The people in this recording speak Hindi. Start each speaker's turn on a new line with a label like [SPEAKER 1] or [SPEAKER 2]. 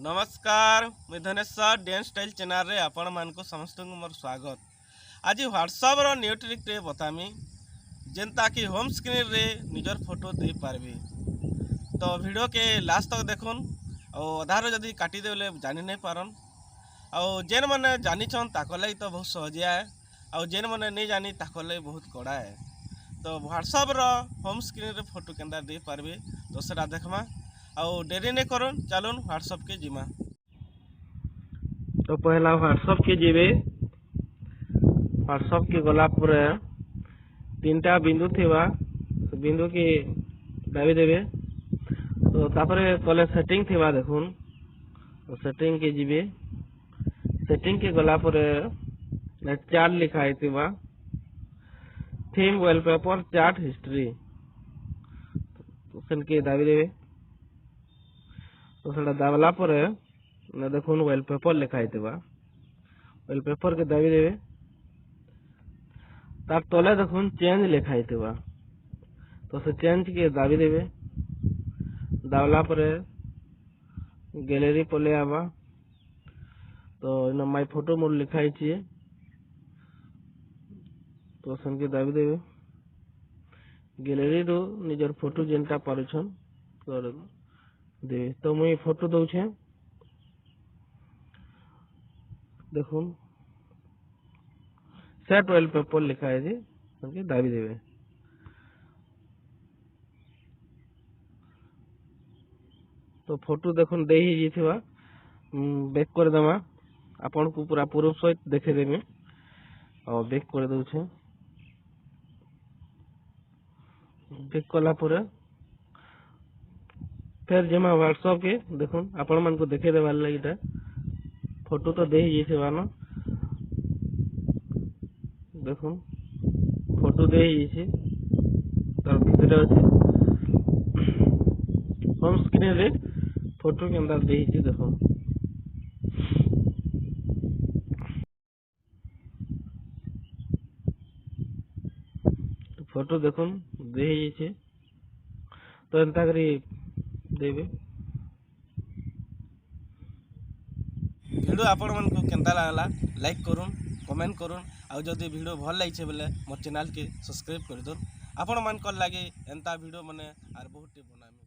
[SPEAKER 1] नमस्कार मुझ धनेश्वर डांस स्टाइल चैनल रे आपण मान को समस्त को मोर स्वागत। आज व्हाट्सएप रो न्यू ट्रिक रे बतामी जेंता कि होम स्क्रीन रे निजर फोटो दे पारबे। तो वीडियो के लास्ट तक देखुन और अधार जदि काटी देले जानि नहीं पारन और जेन माने जानी छन ताको लई तो बहुत सहजिया है और जेन माने नहीं जानी ताको लई बहुत कड़ा है। तो व्हाट्सएप रो होम स्क्रीन रे फोटो केंदा दे पारबे तो सेटा देखमा और देरी नहीं करूँ चलून व्हाट्सएप के जीमा। तो पहला व्हाट्सएप के जीवे व्हाट्सएप के गला पर तीनटा बिंदु थिबा बिंदु के दाबी देवे। तो तापरे तले सेटिंग थिबा देखुन तो सेटिंग के जीवे सेटिंग के गला पर चार्ट लिखा है थिबा थीम वॉलपेपर चार्ट हिस्ट्री तो सन के दाबी देवे। तो सेटा दाबला पर देखुन वॉलपेपर लिखा है वॉलपेपर के दाबी देवे। तार तले देखुन चेंज लिखा है तो से चेंज के दाबी देवे। दाबला पर गैलरी पले आवा तो इन माय फोटो मोड लिखा है तो सन के दाबी देवे। गैलरी रो निजर फोटो जेनटा पारुछन कर दे। तो मुई फोटो दउछे देखुन सेट वॉलपेपर लिखा है जी उनके दाबी देवे। तो फोटो देखुन दे ही जीथिबा बैक कर देमा आपन को पूरा प्रूफ सहित देखे देमे और बैक कर दउछे। बैक कला पर फिर जेमा व्हाट्सएप के देखुन आपण मन को देखे देवार लगी फोटो तो दे ही जेथिबा न देखुन फोटो दे ही जे तार भीतर अछि होम स्क्रीन रे फोटो के अंदर दे ही देखुन। तो फोटो देखुन दे ही जे तो एंता करी देवे। वीडियो आपण मन को केंता लागला लाइक करूँ कमेंट करूँ और जदि वीडियो भल लगे बोले मोर चैनल के सब्सक्राइब कर दो। आपण मन को लगे एंता वीडियो माने आर बहुत बनामी।